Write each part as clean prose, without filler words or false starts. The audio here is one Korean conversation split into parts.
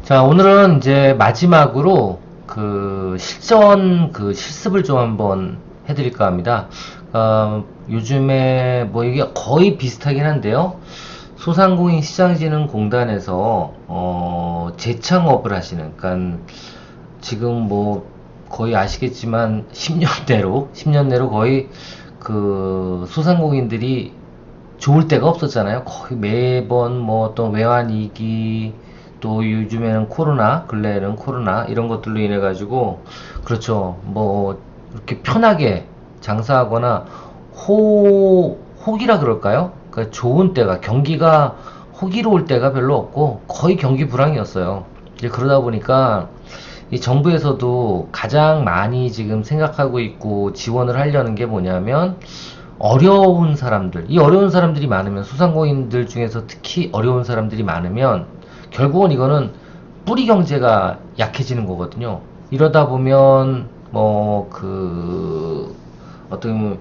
자, 오늘은 이제 마지막으로 실전 실습을 좀 한번 해드릴까 합니다. 요즘에 뭐 이게 거의 비슷하긴 한데요. 소상공인 시장진흥공단에서 재창업을 하시는, 그러니까 지금 뭐 거의 아시겠지만 10년 내로 거의 소상공인들이 좋을 때가 없었잖아요. 거의 매번 뭐 또 외환위기, 또 요즘에는 코로나, 근래에는 코로나 이런 것들로 인해 가지고 그렇죠. 뭐 이렇게 편하게 장사하거나 혹이라 그럴까요? 그러니까 좋은 때가, 경기가 호기로울 때가 별로 없고 거의 경기 불황이었어요. 이제 그러다 보니까 이 정부에서도 가장 많이 지금 생각하고 있고 지원을 하려는 게 뭐냐면, 어려운 사람들, 이 어려운 사람들이 많으면, 소상공인들 중에서 특히 어려운 사람들이 많으면 결국은 이거는 뿌리 경제가 약해지는 거거든요. 이러다 보면 어떤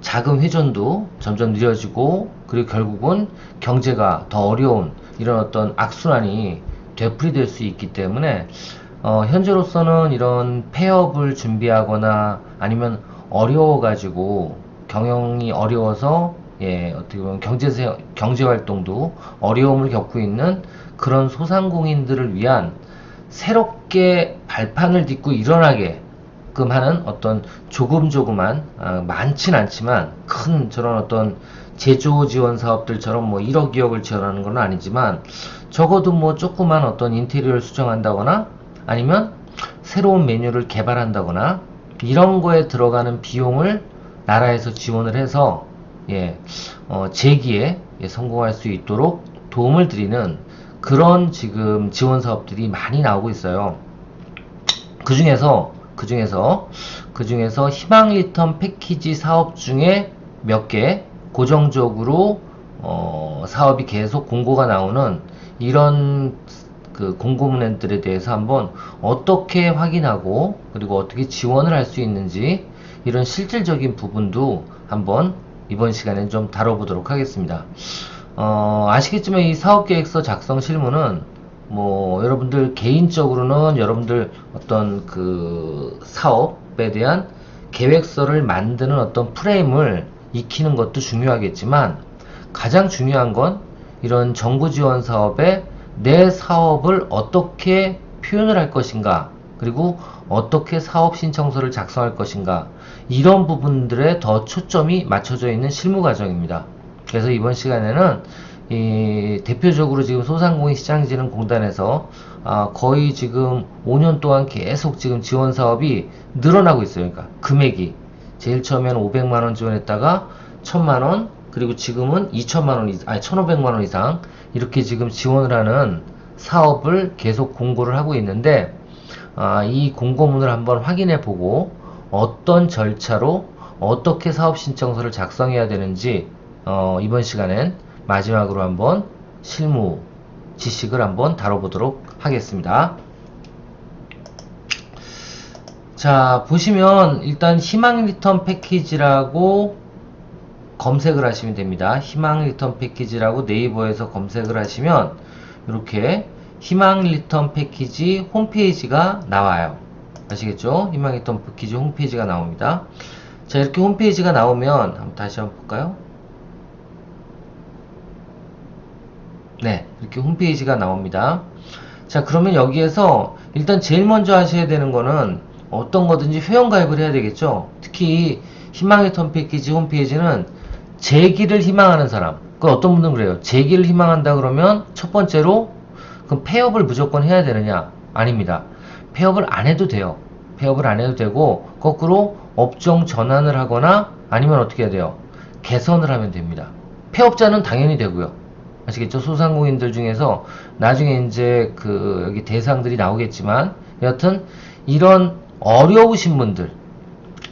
자금 회전도 점점 느려지고, 그리고 결국은 경제가 더 어려운 이런 어떤 악순환이 되풀이될 수 있기 때문에 현재로서는 이런 폐업을 준비하거나 아니면 어려워가지고 경영이 어려워서, 어떻게 보면 경제 활동도 어려움을 겪고 있는 그런 소상공인들을 위한 새롭게 발판을 딛고 일어나게끔 하는 어떤 조금조그만, 많진 않지만 큰 저런 어떤 제조 지원 사업들처럼 뭐 1억 2억을 지원하는 건 아니지만, 적어도 뭐 조그만 어떤 인테리어를 수정한다거나 아니면 새로운 메뉴를 개발한다거나 이런 거에 들어가는 비용을 나라에서 지원을 해서, 재기에 성공할 수 있도록 도움을 드리는 그런 지금 지원 사업들이 많이 나오고 있어요. 그 중에서 희망 리턴 패키지 사업 중에 몇 개 고정적으로 사업이 계속 공고가 나오는 이런 공고문들에 대해서 한번 어떻게 확인하고, 그리고 어떻게 지원을 할 수 있는지, 이런 실질적인 부분도 한번 이번 시간에 좀 다뤄보도록 하겠습니다. 아시겠지만 이 사업계획서 작성 실무는 뭐 여러분들 개인적으로는 여러분들 어떤 사업에 대한 계획서를 만드는 어떤 프레임을 익히는 것도 중요하겠지만, 가장 중요한 건 이런 정부 지원 사업에 내 사업을 어떻게 표현을 할 것인가, 그리고 어떻게 사업 신청서를 작성할 것인가, 이런 부분들에 더 초점이 맞춰져 있는 실무 과정입니다. 그래서 이번 시간에는 대표적으로 지금 소상공인 시장진흥공단에서 거의 지금 5년 동안 계속 지금 지원 사업이 늘어나고 있어요. 그러니까 금액이 제일 처음에는 500만원 지원했다가 1000만원, 그리고 지금은 2000만원, 1500만원 이상 이렇게 지금 지원을 하는 사업을 계속 공고를 하고 있는데, 이 공고문을 한번 확인해 보고 어떤 절차로 어떻게 사업 신청서를 작성해야 되는지, 이번 시간엔 마지막으로 한번 실무 지식을 한번 다뤄보도록 하겠습니다. 자, 보시면 일단 희망 리턴 패키지라고 검색을 하시면 됩니다. 희망 리턴 패키지라고 네이버에서 검색을 하시면 이렇게 희망 리턴 패키지 홈페이지가 나와요. 아시겠죠? 희망 리턴 패키지 홈페이지가 나옵니다. 자, 이렇게 홈페이지가 나오면 다시 한번 볼까요? 네, 이렇게 홈페이지가 나옵니다. 자, 그러면 여기에서 일단 제일 먼저 하셔야 되는 거는 어떤 거든지 회원가입을 해야 되겠죠. 특히 희망 리턴 패키지 홈페이지는 재기를 희망하는 사람, 어떤 분들은 그래요. 재기를 희망한다 그러면 첫 번째로 그럼 폐업을 무조건 해야 되느냐? 아닙니다. 폐업을 안 해도 돼요. 폐업을 안 해도 되고, 거꾸로 업종 전환을 하거나 아니면 어떻게 해야 돼요? 개선을 하면 됩니다. 폐업자는 당연히 되고요. 아시겠죠? 소상공인들 중에서 나중에 이제 여기 대상들이 나오겠지만, 여하튼 이런 어려우신 분들,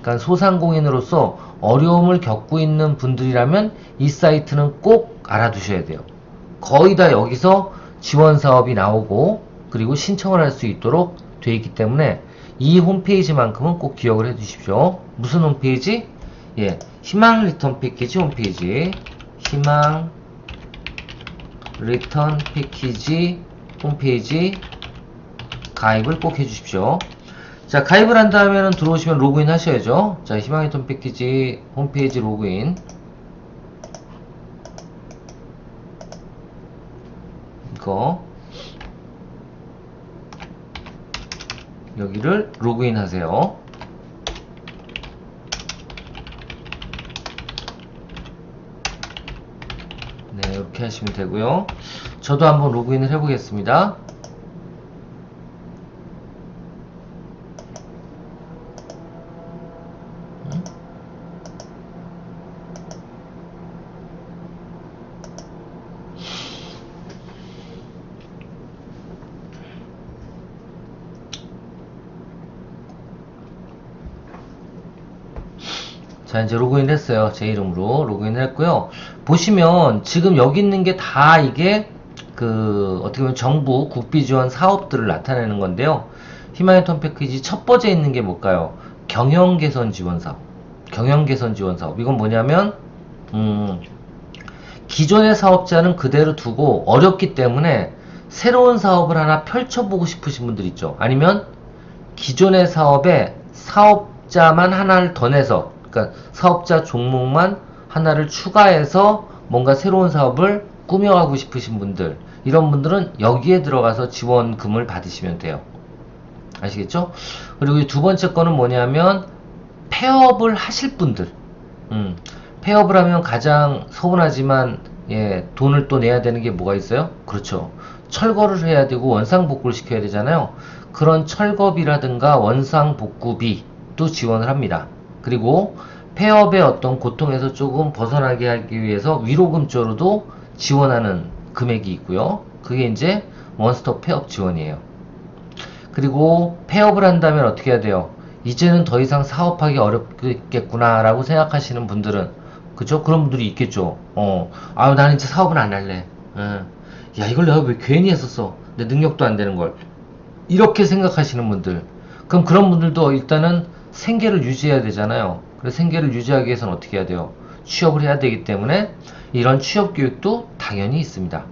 그러니까 소상공인으로서 어려움을 겪고 있는 분들이라면 이 사이트는 꼭 알아두셔야 돼요. 거의 다 여기서 지원 사업이 나오고, 그리고 신청을 할 수 있도록 되어 있기 때문에 이 홈페이지만큼은 꼭 기억을 해 주십시오. 무슨 홈페이지? 희망 리턴 패키지 홈페이지. 희망 리턴 패키지 홈페이지 가입을 꼭 해주십시오. 자, 가입을 한 다음에는 들어오시면 로그인 하셔야죠. 자, 희망의 톤 패키지 홈페이지 로그인. 이거 여기를 로그인 하세요. 네, 이렇게 하시면 되고요. 저도 한번 로그인을 해보겠습니다. 자, 이제 로그인 했어요. 제 이름으로 로그인 했고요. 보시면 지금 여기 있는 게 다 이게 어떻게 보면 정부 국비 지원 사업들을 나타내는 건데요. 희망의 톤 패키지 첫 번째 있는 게 뭘까요? 경영 개선 지원 사업. 경영 개선 지원 사업. 이건 뭐냐면 기존의 사업자는 그대로 두고 어렵기 때문에 새로운 사업을 하나 펼쳐보고 싶으신 분들 있죠. 아니면 기존의 사업에 사업자만 하나를 더 내서, 그러니까 사업자 종목만 하나를 추가해서 뭔가 새로운 사업을 꾸며가고 싶으신 분들, 이런 분들은 여기에 들어가서 지원금을 받으시면 돼요. 아시겠죠? 그리고 이 두 번째 거는 뭐냐면 폐업을 하실 분들, 폐업을 하면 가장 서운하지만 돈을 또 내야 되는 게 뭐가 있어요? 그렇죠. 철거를 해야 되고 원상복구를 시켜야 되잖아요. 그런 철거비라든가 원상복구비도 지원을 합니다. 그리고 폐업의 어떤 고통에서 조금 벗어나게 하기 위해서 위로금 쪽으로도 지원하는 금액이 있고요. 그게 이제 원스톱 폐업 지원이에요. 그리고 폐업을 한다면 어떻게 해야 돼요? 이제는 더 이상 사업하기 어렵겠구나 라고 생각하시는 분들은, 그죠? 그런 분들이 있겠죠. 나는 이제 사업은 안 할래. 야, 이걸 내가 왜 괜히 했었어? 내 능력도 안 되는 걸. 이렇게 생각하시는 분들. 그럼 그런 분들도 일단은 생계를 유지해야 되잖아요. 그래서 생계를 유지하기 위해서는 어떻게 해야 돼요? 취업을 해야 되기 때문에 이런 취업 교육도 당연히 있습니다.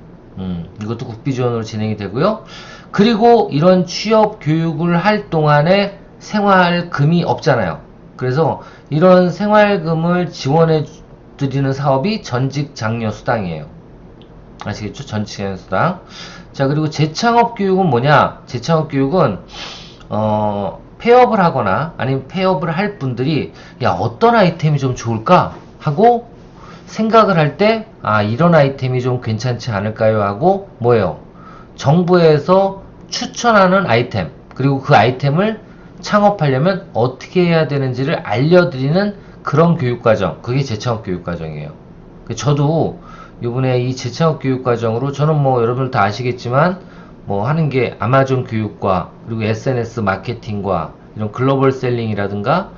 이것도 국비 지원으로 진행이 되고요. 그리고 이런 취업 교육을 할 동안에 생활금이 없잖아요. 그래서 이런 생활금을 지원해 드리는 사업이 전직 장려 수당이에요. 아시겠죠? 전직 장려 수당. 자, 그리고 재창업 교육은 뭐냐? 재창업 교육은 폐업을 하거나 아니면 폐업을 할 분들이 야, 어떤 아이템이 좀 좋을까 하고 생각을 할 때 이런 아이템이 좀 괜찮지 않을까요 하고 뭐예요? 정부에서 추천하는 아이템, 그리고 그 아이템을 창업하려면 어떻게 해야 되는지를 알려드리는 그런 교육과정, 그게 재창업 교육과정이에요. 저도 이번에 이 재창업 교육과정으로 저는 뭐 여러분들 다 아시겠지만 뭐 하는 게 아마존 교육과 그리고 SNS 마케팅과 이런 글로벌 셀링이라든가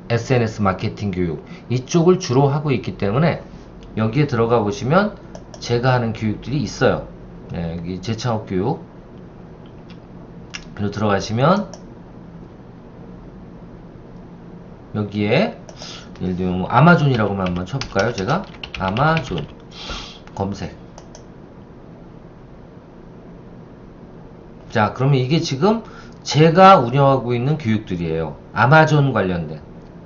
SNS 마케팅 교육, 이쪽을 주로 하고 있기 때문에 여기에 들어가 보시면 제가 하는 교육들이 있어요. 여기 재창업 교육 그리고 들어가시면 여기에 예를 들면 뭐 아마존이라고만 한번 쳐볼까요? 제가 아마존 검색. 자, 그러면 이게 지금 제가 운영하고 있는 교육들이에요. 아마존 관련된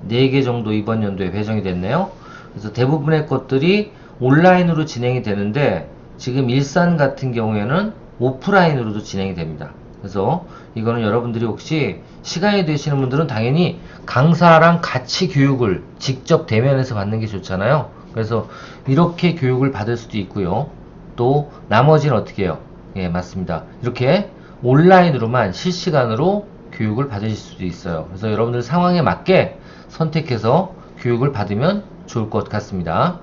4개 정도 이번 연도에 배정이 됐네요. 그래서 대부분의 것들이 온라인으로 진행이 되는데 지금 일산 같은 경우에는 오프라인으로도 진행이 됩니다. 그래서 이거는 여러분들이 혹시 시간이 되시는 분들은 당연히 강사랑 같이 교육을 직접 대면해서 받는 게 좋잖아요. 그래서 이렇게 교육을 받을 수도 있고요. 또 나머지는 어떻게 해요? 예, 맞습니다. 이렇게 온라인으로만 실시간으로 교육을 받으실 수도 있어요. 그래서 여러분들 상황에 맞게 선택해서 교육을 받으면 좋을 것 같습니다.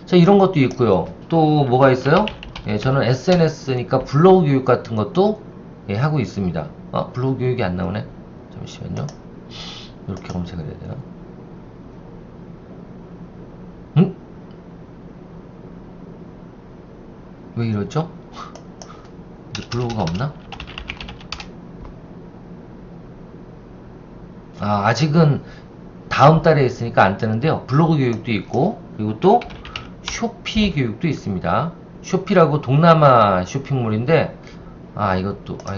자, 이런 것도 있고요. 또 뭐가 있어요? 예, 저는 SNS니까 블로그 교육 같은 것도 하고 있습니다. 블로그 교육이 안 나오네. 잠시만요. 이렇게 검색을 해야 되나? 왜 이러죠? 블로그가 없나? 아직은 다음 달에 있으니까 안 뜨는데요. 블로그 교육도 있고, 그리고 또 쇼피 교육도 있습니다. 쇼피라고 동남아 쇼핑몰인데, 이거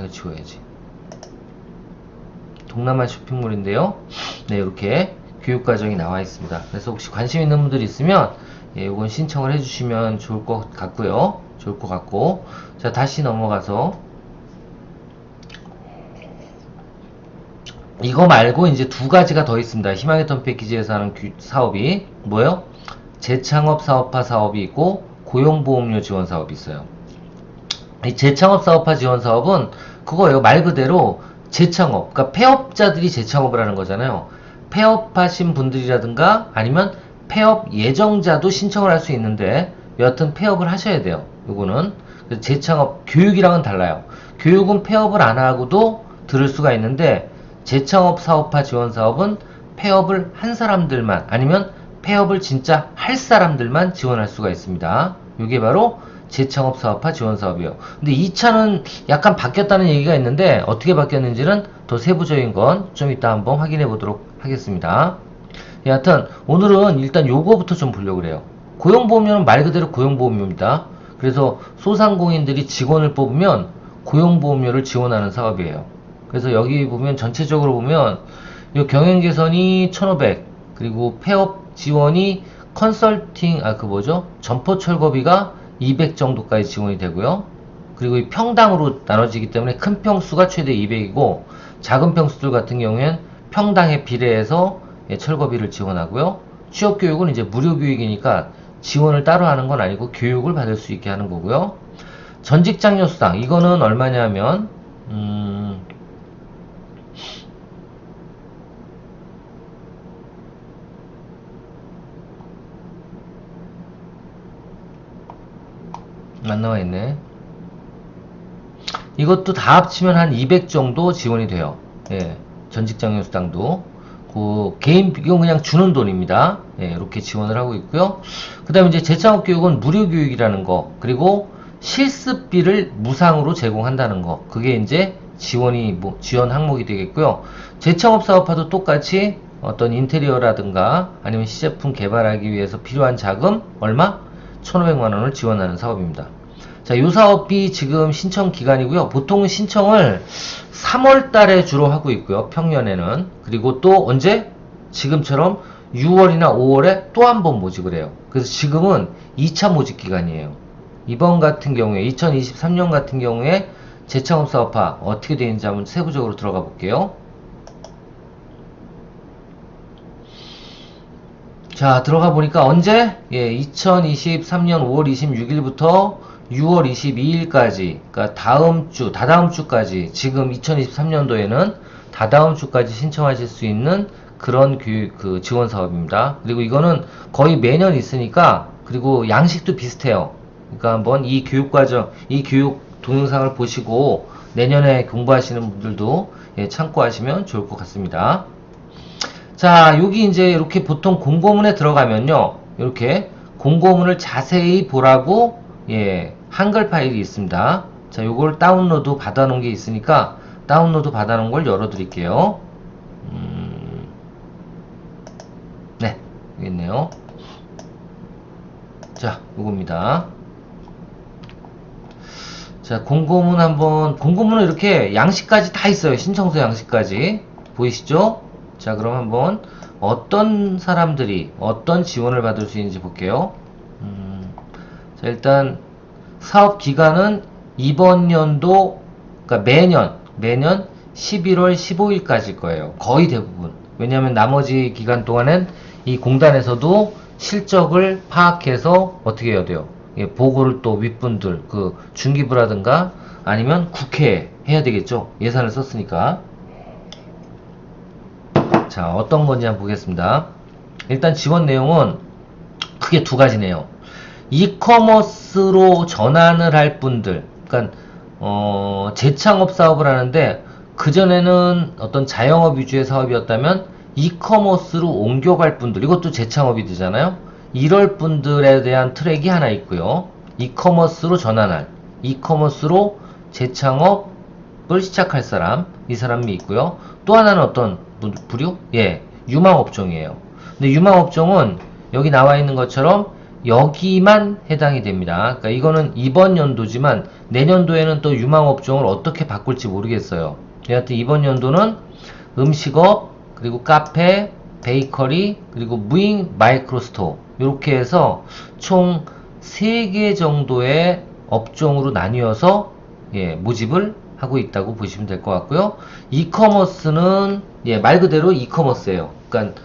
지워야지. 동남아 쇼핑몰인데요. 네, 이렇게 교육과정이 나와 있습니다. 그래서 혹시 관심 있는 분들이 있으면 예, 이건 신청을 해주시면 좋을 것 같고요. 좋을 것 같고, 자, 다시 넘어가서 이거 말고 이제 두 가지가 더 있습니다. 희망의 턴 패키지에서 하는 사업이 뭐예요? 재창업 사업화 사업이 있고 고용보험료 지원 사업이 있어요. 이 재창업 사업화 지원 사업은 그거예요. 말 그대로 재창업, 그러니까 폐업자들이 재창업을 하는 거잖아요. 폐업하신 분들이라든가 아니면 폐업 예정자도 신청을 할 수 있는데 여하튼 폐업을 하셔야 돼요. 요거는 재창업, 교육이랑은 달라요. 교육은 폐업을 안 하고도 들을 수가 있는데 재창업 사업화 지원 사업은 폐업을 한 사람들만 아니면 폐업을 진짜 할 사람들만 지원할 수가 있습니다. 이게 바로 재창업 사업화 지원 사업이에요. 근데 2차는 약간 바뀌었다는 얘기가 있는데 어떻게 바뀌었는지는 더 세부적인 건 좀 이따 한번 확인해 보도록 하겠습니다. 여하튼 오늘은 일단 요거부터 좀 보려고 그래요. 고용보험료는 말 그대로 고용보험료입니다. 그래서 소상공인들이 직원을 뽑으면 고용보험료를 지원하는 사업이에요. 그래서 여기 보면 전체적으로 보면 이 경영 개선이 1,500, 그리고 폐업 지원이 컨설팅 그 뭐죠? 점포 철거비가 200 정도까지 지원이 되고요. 그리고 이 평당으로 나눠지기 때문에 큰 평수가 최대 200이고 작은 평수들 같은 경우에는 평당에 비례해서 철거비를 지원하고요. 취업교육은 이제 무료교육이니까 지원을 따로 하는 건 아니고 교육을 받을 수 있게 하는 거고요. 전직장려 수당 이거는 얼마냐면 안 나와 있네. 이것도 다 합치면 한 200 정도 지원이 돼요. 예, 전직장려 수당도. 그 개인 이건 그냥 주는 돈입니다. 예, 이렇게 지원을 하고 있고요. 그다음에 이제 재창업 교육은 무료 교육이라는 거, 그리고 실습비를 무상으로 제공한다는 거. 그게 이제 지원 항목이 되겠고요. 재창업 사업화도 똑같이 어떤 인테리어라든가 아니면 시제품 개발하기 위해서 필요한 자금 얼마? 1,500만 원을 지원하는 사업입니다. 자, 요 사업이 지금 신청 기간이고요. 보통 신청을 3월 달에 주로 하고 있고요. 평년에는. 그리고 또 언제? 지금처럼 6월이나 5월에 또 한 번 모집을 해요. 그래서 지금은 2차 모집 기간이에요. 이번 같은 경우에 2023년 같은 경우에 재창업 사업화 어떻게 되는지 한번 세부적으로 들어가 볼게요. 자, 들어가 보니까 언제? 예, 2023년 5월 26일부터 6월 22일까지, 그러니까 다다음 주까지, 지금 2023년도에는 다다음 주까지 신청하실 수 있는 그런 지원 사업입니다. 그리고 이거는 거의 매년 있으니까, 그리고 양식도 비슷해요. 그러니까 한번 이 교육 동영상을 보시고 내년에 공부하시는 분들도 예, 참고하시면 좋을 것 같습니다. 자, 여기 이제 이렇게 보통 공고문에 들어가면요. 이렇게 공고문을 자세히 보라고, 예, 한글 파일이 있습니다. 자, 요걸 다운로드 받아 놓은 게 있으니까 다운로드 받아 놓은 걸 열어 드릴게요. 네, 여기 있네요. 자, 요겁니다. 자, 공고문은 이렇게 양식까지 다 있어요. 신청서 양식까지. 보이시죠? 자, 그럼 한번 어떤 사람들이 어떤 지원을 받을 수 있는지 볼게요. 자, 일단 사업 기간은 이번 연도, 그러니까 매년 11월 15일까지일 거예요. 거의 대부분. 왜냐하면 나머지 기간 동안엔 이 공단에서도 실적을 파악해서 어떻게 해야 돼요? 예, 보고를 또 윗분들, 중기부라든가 아니면 국회에 해야 되겠죠? 예산을 썼으니까. 자, 어떤 건지 한번 보겠습니다. 일단 지원 내용은 크게 두 가지네요. 이커머스로 전환을 할 분들, 그러니까 재창업 사업을 하는데 그전에는 어떤 자영업 위주의 사업이었다면 이커머스로 옮겨갈 분들, 이것도 재창업이 되잖아요. 이럴 분들에 대한 트랙이 하나 있고요. 이커머스로 전환할, 이커머스로 재창업을 시작할 사람, 이 사람이 있고요. 또 하나는 어떤 부류? 예, 유망업종이에요. 근데 유망업종은 여기 나와 있는 것처럼 여기만 해당이 됩니다. 그러니까 이거는 이번 연도지만 내년도에는 또 유망업종을 어떻게 바꿀지 모르겠어요. 여하튼 이번 연도는 음식업, 그리고 카페, 베이커리, 그리고 무인 마이크로스토어 이렇게 해서 총 3개 정도의 업종으로 나뉘어서 모집을 하고 있다고 보시면 될 것 같고요. 이커머스는 말 그대로 이커머스예요. 그러니까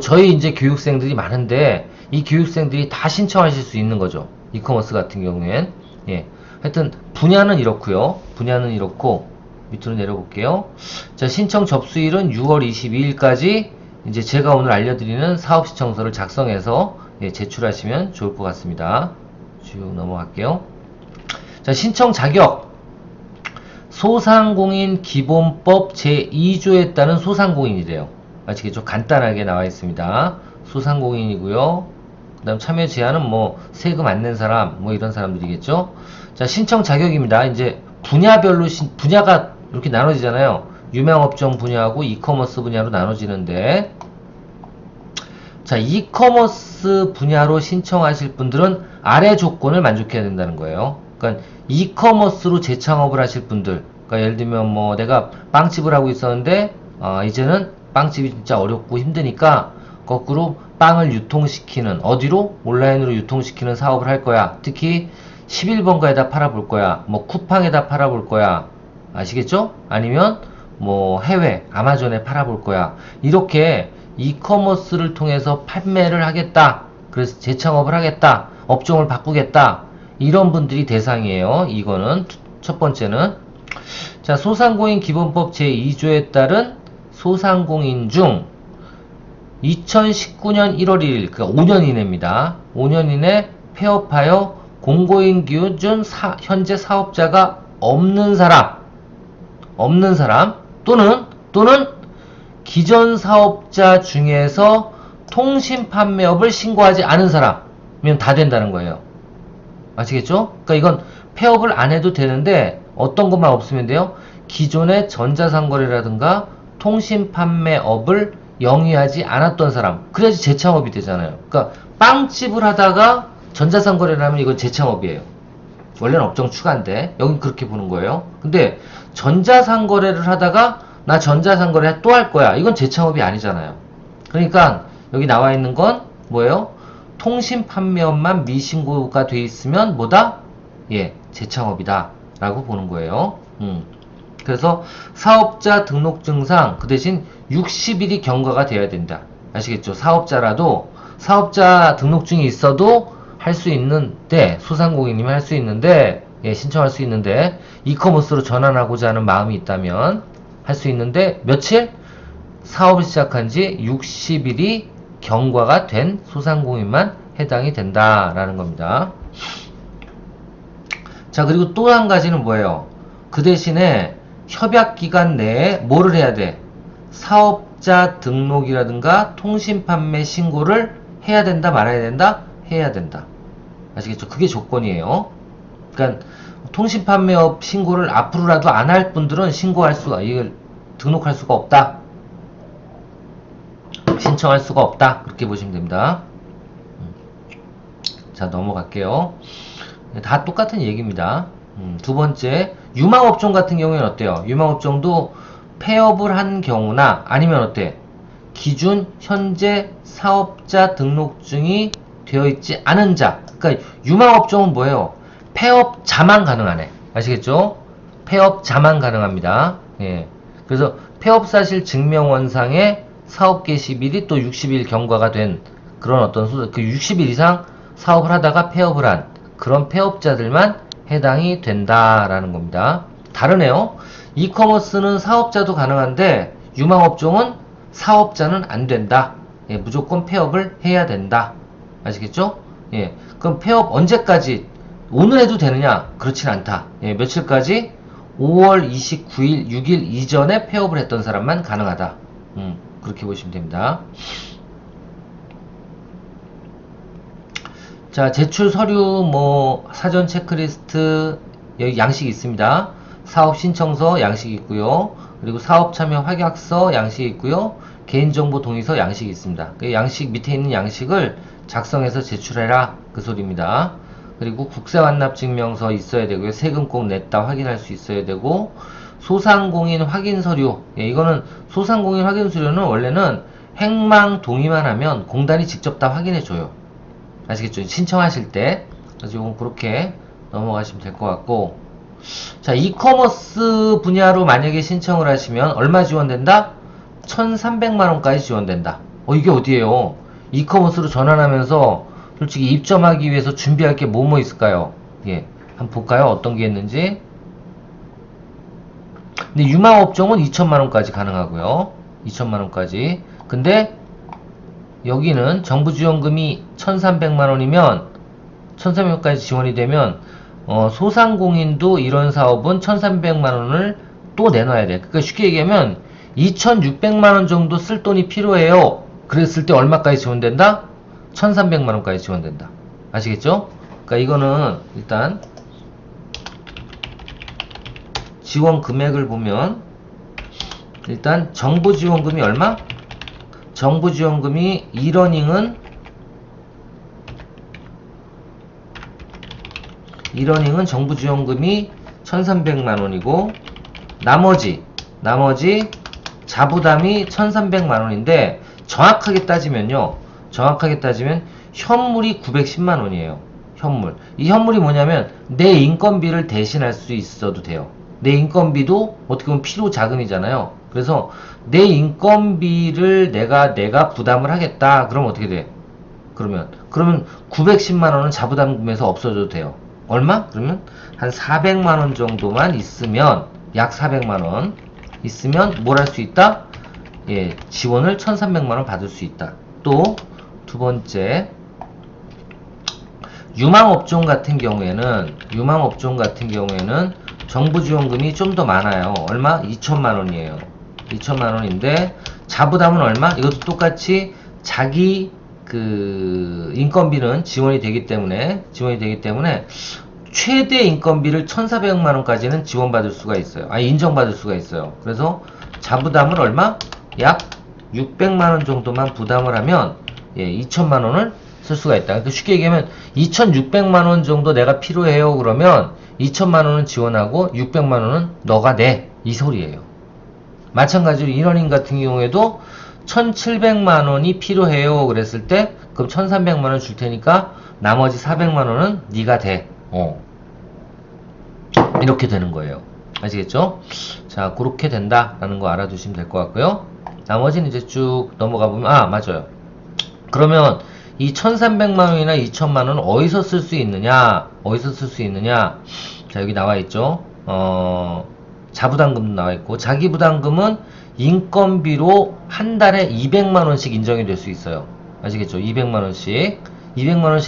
저희 이제 교육생들이 많은데 이 교육생들이 다 신청하실 수 있는 거죠. 이커머스 같은 경우엔 하여튼 분야는 이렇고요. 분야는 이렇고 밑으로 내려볼게요. 자, 신청 접수일은 6월 22일까지 이제 제가 오늘 알려드리는 사업시청서를 작성해서 제출하시면 좋을 것 같습니다. 쭉 넘어갈게요. 자, 신청 자격. 소상공인 기본법 제2조에 따른 소상공인이래요. 아시겠죠? 간단하게 나와 있습니다. 소상공인이고요. 그 다음 참여 제한은 뭐 세금 안 낸 사람 뭐 이런 사람들이겠죠. 자, 신청 자격입니다. 이제 분야별로 분야가 이렇게 나눠지잖아요. 유명업종 분야하고 이커머스 분야로 나눠지는데, 자, 이커머스 분야로 신청하실 분들은 아래 조건을 만족해야 된다는 거예요. 그러니까 이커머스로 재창업을 하실 분들, 그러니까 예를 들면 뭐 내가 빵집을 하고 있었는데 이제는 빵집이 진짜 어렵고 힘드니까 거꾸로 빵을 유통시키는, 어디로? 온라인으로 유통시키는 사업을 할 거야. 특히 11번가에다 팔아볼 거야. 뭐 쿠팡에다 팔아볼 거야. 아시겠죠? 아니면 뭐 해외 아마존에 팔아볼 거야. 이렇게 이커머스를 통해서 판매를 하겠다. 그래서 재창업을 하겠다. 업종을 바꾸겠다. 이런 분들이 대상이에요. 이거는 첫 번째는. 자, 소상공인 기본법 제2조에 따른 소상공인 중 2019년 1월 1일, 그러니까 5년 이내입니다. 5년 이내 폐업하여 공고인 기준 현재 사업자가 없는 사람 또는 기존 사업자 중에서 통신 판매업을 신고하지 않은 사람이면 다 된다는 거예요. 아시겠죠? 그러니까 이건 폐업을 안 해도 되는데 어떤 것만 없으면 돼요? 기존의 전자상거래라든가 통신 판매업을 영위하지 않았던 사람, 그래야지 재창업이 되잖아요. 그러니까 빵집을 하다가 전자상거래를 하면 이건 재창업이에요. 원래는 업종 추가인데 여긴 그렇게 보는 거예요. 근데 전자상거래를 하다가 나 전자상거래 또 할 거야, 이건 재창업이 아니잖아요. 그러니까 여기 나와 있는 건 뭐예요? 통신 판매업만 미신고가 돼 있으면 뭐다? 재창업이다 라고 보는 거예요. 그래서 사업자 등록증상 그 대신 60일이 경과가 돼야 된다. 아시겠죠? 사업자라도 사업자 등록증이 있어도 할 수 있는데, 소상공인이면 할 수 있는데, 신청할 수 있는데, 이커머스로 전환하고자 하는 마음이 있다면 할 수 있는데, 며칠? 사업을 시작한 지 60일이 경과가 된 소상공인만 해당이 된다라는 겁니다. 자, 그리고 또 한 가지는 뭐예요? 그 대신에 협약기간 내에 뭐를 해야 돼? 사업자 등록이라든가 통신판매 신고를 해야 된다, 말아야 된다? 해야 된다. 아시겠죠? 그게 조건이에요. 그러니까 통신판매업 신고를 앞으로라도 안 할 분들은 이걸 등록할 수가 없다. 신청할 수가 없다. 그렇게 보시면 됩니다. 자, 넘어갈게요. 다 똑같은 얘기입니다. 두 번째, 유망업종 같은 경우에는 어때요? 유망업종도 폐업을 한 경우나 아니면 어때? 기준 현재 사업자 등록증이 되어 있지 않은 자. 그러니까 유망업종은 뭐예요? 폐업자만 가능하네. 아시겠죠? 폐업자만 가능합니다. 그래서 폐업사실 증명원상에 사업 개시일이 또 60일 경과가 된 그런 어떤 그 60일 이상 사업을 하다가 폐업을 한 그런 폐업자들만 해당이 된다라는 겁니다. 다르네요. 이커머스는 사업자도 가능한데 유망업종은 사업자는 안 된다. 무조건 폐업을 해야 된다. 아시겠죠? 그럼 폐업 언제까지? 오늘 해도 되느냐? 그렇진 않다. 며칠까지? 5월 29일, 6일 이전에 폐업을 했던 사람만 가능하다. 그렇게 보시면 됩니다. 자, 제출 서류 뭐 사전 체크리스트 여기 양식이 있습니다. 사업 신청서 양식이 있고요. 그리고 사업 참여 확약서 양식이 있고요. 개인정보 동의서 양식이 있습니다. 그 양식 밑에 있는 양식을 작성해서 제출해라 그 소리입니다. 그리고 국세 완납 증명서 있어야 되고요. 세금 꼭 냈다 확인할 수 있어야 되고, 소상공인 확인 서류. 예, 이거는 소상공인 확인 서류는 원래는 행망 동의만 하면 공단이 직접 다 확인해 줘요. 아시겠죠? 신청하실 때. 그래서 이건 그렇게 넘어가시면 될 것 같고. 자, 이커머스 분야로 만약에 신청을 하시면 얼마 지원된다? 1,300만원까지 지원된다. 이게 어디에요? 이커머스로 전환하면서 솔직히 입점하기 위해서 준비할 게 뭐뭐 있을까요? 예, 한번 볼까요? 어떤 게 있는지. 근데 유망업종은 2천만원까지 가능하고요. 2천만원까지. 근데 여기는 정부지원금이 1,300만원이면 1,300만원까지 지원이 되면 소상공인도 이런 사업은 1,300만원을 또 내놔야 돼. 그러니까 쉽게 얘기하면 2,600만원 정도 쓸 돈이 필요해요. 그랬을 때 얼마까지 지원된다? 1,300만원까지 지원된다. 아시겠죠? 그러니까 이거는 일단 지원 금액을 보면 일단 정부 지원금이 얼마? 정부 지원금이 이러닝은 1러닝은 정부 지원금이 1,300만원이고 나머지 자부담이 1,300만원인데 정확하게 따지면 현물이 910만원이에요. 현물. 이 현물이 뭐냐면 내 인건비를 대신할 수 있어도 돼요. 내 인건비도 어떻게 보면 필요 자금이잖아요. 그래서 내 인건비를 내가 부담을 하겠다. 그러면 어떻게 돼? 그러면 910만원은 자부담금에서 없어져도 돼요. 얼마? 그러면 한 400만원 정도만 있으면 약 400만원 있으면 뭘 할 수 있다? 예, 지원을 1,300만원 받을 수 있다. 또 두 번째 유망업종 같은 경우에는 정부 지원금이 좀 더 많아요. 얼마? 2천만원이에요. 2천만원인데 자부담은 얼마? 이것도 똑같이 자기 인건비는 지원이 되기 때문에 최대 인건비를 1,400만원까지는 지원받을 수가 있어요. 인정받을 수가 있어요. 그래서 자부담을 얼마? 약 600만원 정도만 부담을 하면 2천만원을 쓸 수가 있다. 그러니까 쉽게 얘기하면 2,600만원 정도 내가 필요해요. 그러면 2천만원은 지원하고 600만원은 너가 내. 이 소리예요. 마찬가지로 인원인 같은 경우에도 1,700만원이 필요해요. 그랬을 때 그럼 1,300만원 줄 테니까 나머지 400만원은 네가 대. 이렇게 되는 거예요. 아시겠죠? 자, 그렇게 된다라는 거 알아두시면 될 것 같고요. 나머지는 이제 쭉 넘어가 보면 맞아요. 그러면 이 1,300만원이나 2천만원은 어디서 쓸 수 있느냐? 자, 여기 나와 있죠. 자부담금도 나와 있고 자기부담금은 인건비로 한 달에 200만원씩 인정이 될 수 있어요. 아시겠죠? 200만원씩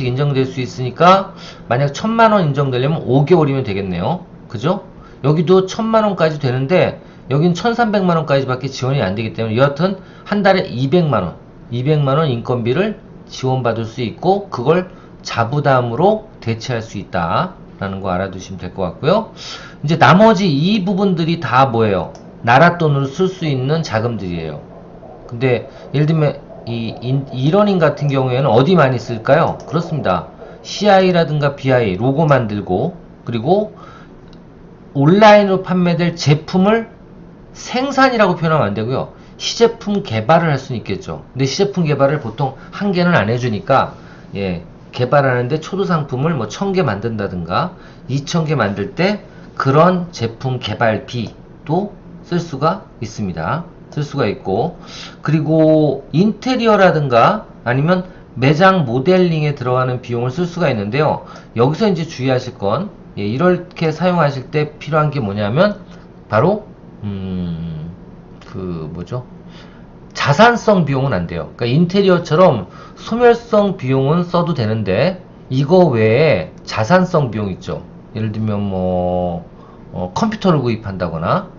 인정될 수 있으니까 만약 1,000만원 인정되려면 5개월이면 되겠네요. 그죠? 여기도 1,000만원까지 되는데 여긴 1,300만원까지 밖에 지원이 안 되기 때문에 여하튼 한 달에 200만원 인건비를 지원받을 수 있고 그걸 자부담으로 대체할 수 있다 라는 거 알아두시면 될 것 같고요. 이제 나머지 이 부분들이 다 뭐예요? 나라 돈으로 쓸 수 있는 자금들이에요. 근데 예를 들면 이러닝 같은 경우에는 어디 많이 쓸까요? 그렇습니다. CI라든가 BI 로고 만들고 그리고 온라인으로 판매될 제품을 생산이라고 표현하면 안 되고요. 시제품 개발을 할 수는 있겠죠. 근데 시제품 개발을 보통 한 개는 안 해주니까 개발하는데 초도 상품을 1,000개 만든다든가 2,000개 만들 때 그런 제품 개발비도 쓸 수가 있습니다. 쓸 수가 있고 그리고 인테리어라든가 아니면 매장 모델링에 들어가는 비용을 쓸 수가 있는데요. 여기서 이제 주의하실 건 이렇게 사용하실 때 필요한 게 뭐냐면 바로 자산성 비용은 안 돼요. 그러니까 인테리어처럼 소멸성 비용은 써도 되는데 이거 외에 자산성 비용 있죠. 예를 들면 컴퓨터를 구입한다거나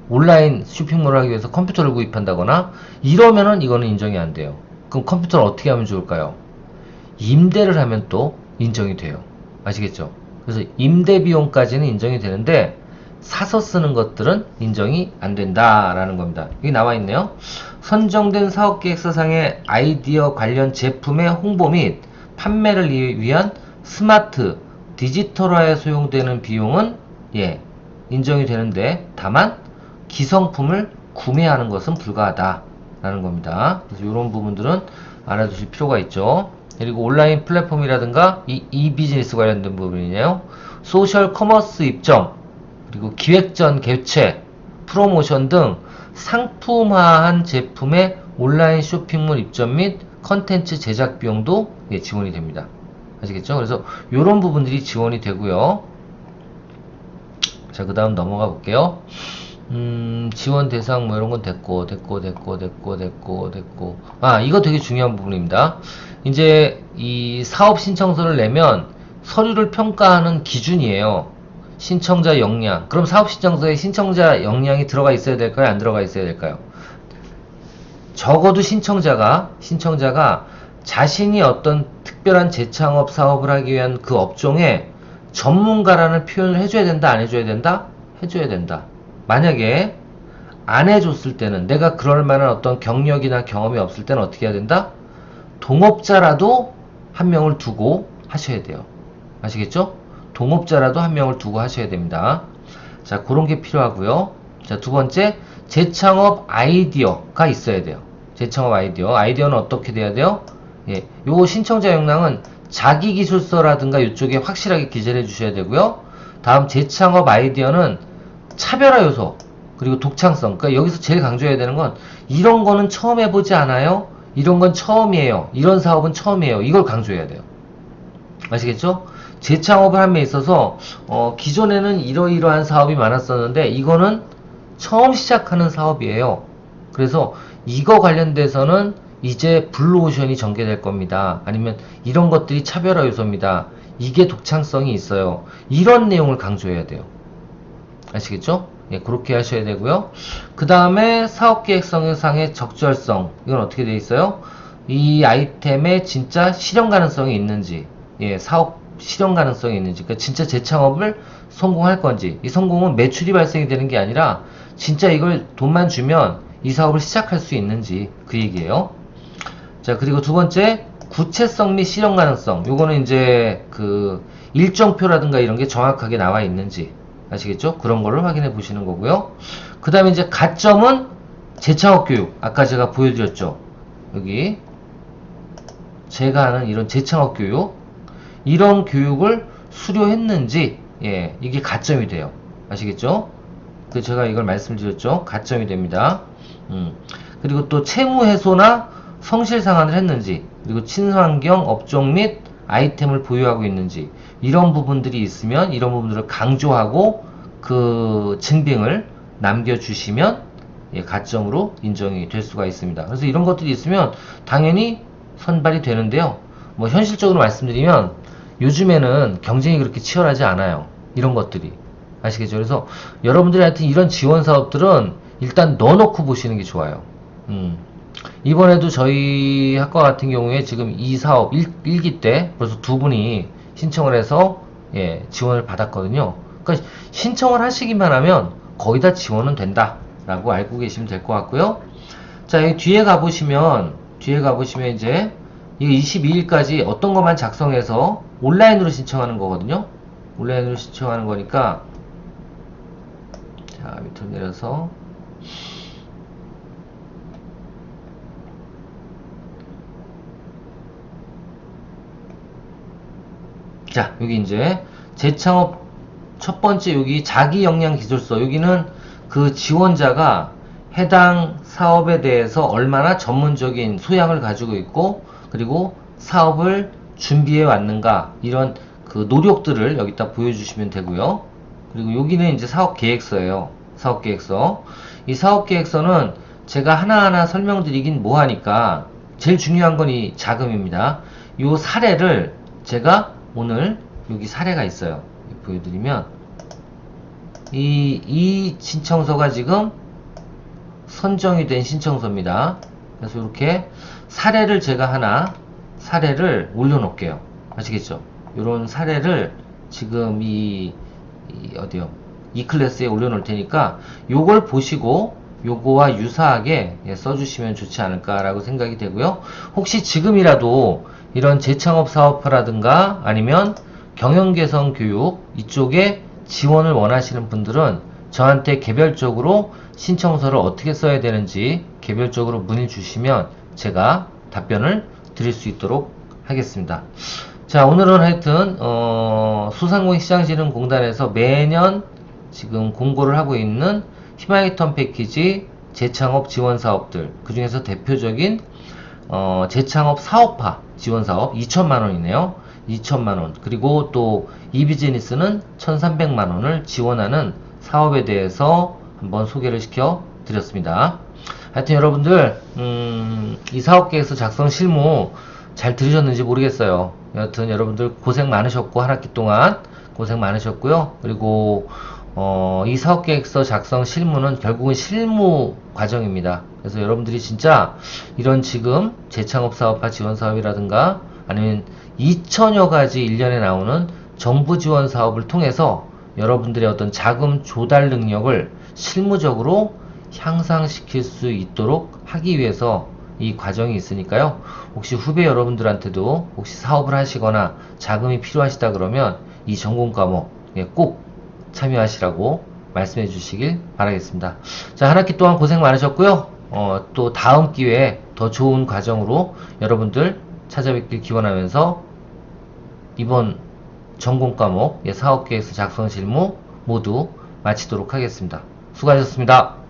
온라인 쇼핑몰을 하기 위해서 컴퓨터를 구입한다거나 이러면은 이거는 인정이 안 돼요. 그럼 컴퓨터를 어떻게 하면 좋을까요? 임대를 하면 또 인정이 돼요. 아시겠죠? 그래서 임대 비용까지는 인정이 되는데 사서 쓰는 것들은 인정이 안 된다라는 겁니다. 여기 나와 있네요. 선정된 사업계획서상의 아이디어 관련 제품의 홍보 및 판매를 위한 스마트 디지털화에 소용되는 비용은 인정이 되는데 다만 기성품을 구매하는 것은 불가하다라는 겁니다. 그래서 이런 부분들은 알아두실 필요가 있죠. 그리고 온라인 플랫폼이라든가 이 비즈니스 관련된 부분이네요. 소셜 커머스 입점, 그리고 기획전 개최, 프로모션 등 상품화한 제품의 온라인 쇼핑몰 입점 및 컨텐츠 제작 비용도 지원이 됩니다. 아시겠죠? 그래서 이런 부분들이 지원이 되고요. 자, 그 다음 넘어가 볼게요. 지원 대상 뭐 이런 건 됐고. 아, 이거 되게 중요한 부분입니다. 이제 이 사업 신청서를 내면 서류를 평가하는 기준이에요. 신청자 역량. 그럼 사업 신청서에 신청자 역량이 들어가 있어야 될까요? 안 들어가 있어야 될까요? 적어도 신청자가 자신이 어떤 특별한 재창업 사업을 하기 위한 그 업종에 전문가라는 표현을 해줘야 된다, 안 해줘야 된다? 해줘야 된다. 만약에 안 해줬을 때는, 내가 그럴 만한 어떤 경력이나 경험이 없을 때는 어떻게 해야 된다? 동업자라도 한 명을 두고 하셔야 돼요. 아시겠죠? 동업자라도 한 명을 두고 하셔야 됩니다. 자, 그런 게 필요하고요. 자, 두 번째, 재창업 아이디어가 있어야 돼요. 재창업 아이디어. 아이디어는 어떻게 돼야 돼요? 예, 요 신청자 역량은 자기기술서라든가 이쪽에 확실하게 기재를 해주셔야 되고요. 다음 재창업 아이디어는 차별화 요소, 그리고 독창성. 그러니까 여기서 제일 강조해야 되는 건 이런 거는 처음 해보지 않아요? 이런 건 처음이에요. 이런 사업은 처음이에요. 이걸 강조해야 돼요. 아시겠죠? 재창업을 함에 있어서 기존에는 이러이러한 사업이 많았었는데 이거는 처음 시작하는 사업이에요. 그래서 이거 관련돼서는 이제 블루오션이 전개될 겁니다. 아니면 이런 것들이 차별화 요소입니다. 이게 독창성이 있어요. 이런 내용을 강조해야 돼요. 아시겠죠? 예, 그렇게 하셔야 되고요. 그 다음에 사업계획성상의 적절성. 이건 어떻게 되어 있어요? 이 아이템에 진짜 실현 가능성이 있는지, 예, 사업 실현 가능성이 있는지, 그러니까 진짜 재창업을 성공할 건지, 이 성공은 매출이 발생이 되는 게 아니라 진짜 이걸 돈만 주면 이 사업을 시작할 수 있는지, 그 얘기예요. 자, 그리고 두 번째, 구체성 및 실현 가능성. 요거는 이제 그 일정표라든가 이런 게 정확하게 나와 있는지, 아시겠죠? 그런 거를 확인해 보시는 거고요. 그 다음에 이제 가점은 재창업 교육. 아까 제가 보여드렸죠? 여기 제가 하는 이런 재창업 교육, 이런 교육을 수료했는지, 예, 이게 가점이 돼요. 아시겠죠? 그래서 제가 이걸 말씀드렸죠? 가점이 됩니다. 그리고 또 채무 해소나 성실 상환을 했는지, 그리고 친환경 업종 및 아이템을 보유하고 있는지, 이런 부분들이 있으면 이런 부분들을 강조하고 그 증빙을 남겨주시면, 예, 가점으로 인정이 될 수가 있습니다. 그래서 이런 것들이 있으면 당연히 선발이 되는데요. 뭐 현실적으로 말씀드리면 요즘에는 경쟁이 그렇게 치열하지 않아요. 이런 것들이. 아시겠죠? 그래서 여러분들이 하여튼 이런 지원 사업들은 일단 넣어놓고 보시는 게 좋아요. 이번에도 저희 학과 같은 경우에 지금 이 사업 1기 때 벌써 두 분이 신청을 해서, 예, 지원을 받았거든요. 그러니까 신청을 하시기만 하면 거의 다 지원은 된다 라고 알고 계시면 될 것 같고요. 자, 여기 뒤에 가보시면 이제 이 22일까지 어떤 것만 작성해서 온라인으로 신청하는 거거든요. 온라인으로 신청하는 거니까, 자, 밑으로 내려서 자, 여기 이제 재창업 첫 번째, 여기 자기 역량 기술서. 여기는 그 지원자가 해당 사업에 대해서 얼마나 전문적인 소양을 가지고 있고, 그리고 사업을 준비해 왔는가, 이런 그 노력들을 여기다 보여주시면 되고요. 그리고 여기는 이제 사업 계획서예요. 사업 계획서. 이 사업 계획서는 제가 하나하나 설명드리긴 뭐하니까 제일 중요한 건 이 자금입니다. 이 사례를 제가 오늘 여기 사례가 있어요. 보여드리면 이 신청서가 지금 선정이 된 신청서입니다. 그래서 이렇게 사례를 제가 사례를 올려놓을게요. 아시겠죠? 이런 사례를 지금 어디요? 이 클래스에 올려놓을 테니까 요걸 보시고 요거와 유사하게, 예, 써주시면 좋지 않을까라고 생각이 되고요. 혹시 지금이라도 이런 재창업 사업화라든가 아니면 경영개선 교육 이쪽에 지원을 원하시는 분들은 저한테 개별적으로 신청서를 어떻게 써야 되는지 개별적으로 문의 주시면 제가 답변을 드릴 수 있도록 하겠습니다. 자, 오늘은 하여튼 소상공인시장진흥공단에서 매년 지금 공고를 하고 있는 희망리턴 패키지 재창업 지원 사업들, 그 중에서 대표적인 재창업 사업화 지원 사업 2천만 원이네요. 2천만 원. 그리고 또 이비즈니스는 1,300만 원을 지원하는 사업에 대해서 한번 소개를 시켜 드렸습니다. 하여튼 여러분들 이 사업계획서 작성 실무 잘 들으셨는지 모르겠어요. 여하튼 여러분들 고생 많으셨고, 한 학기 동안 고생 많으셨고요. 그리고 이 사업계획서 작성 실무는 결국은 실무 과정입니다. 그래서 여러분들이 진짜 이런 지금 재창업 사업화 지원 사업이라든가 아니면 2천여 가지 1년에 나오는 정부 지원 사업을 통해서 여러분들의 어떤 자금 조달 능력을 실무적으로 향상시킬 수 있도록 하기 위해서 이 과정이 있으니까요. 혹시 후배 여러분들한테도 혹시 사업을 하시거나 자금이 필요하시다 그러면 이 전공 과목에 꼭 참여하시라고 말씀해 주시길 바라겠습니다. 자, 한 학기 동안 고생 많으셨고요. 또 다음 기회에 더 좋은 과정으로 여러분들 찾아뵙길 기원하면서 이번 전공 과목 사업계획서 작성 실무 모두 마치도록 하겠습니다. 수고하셨습니다.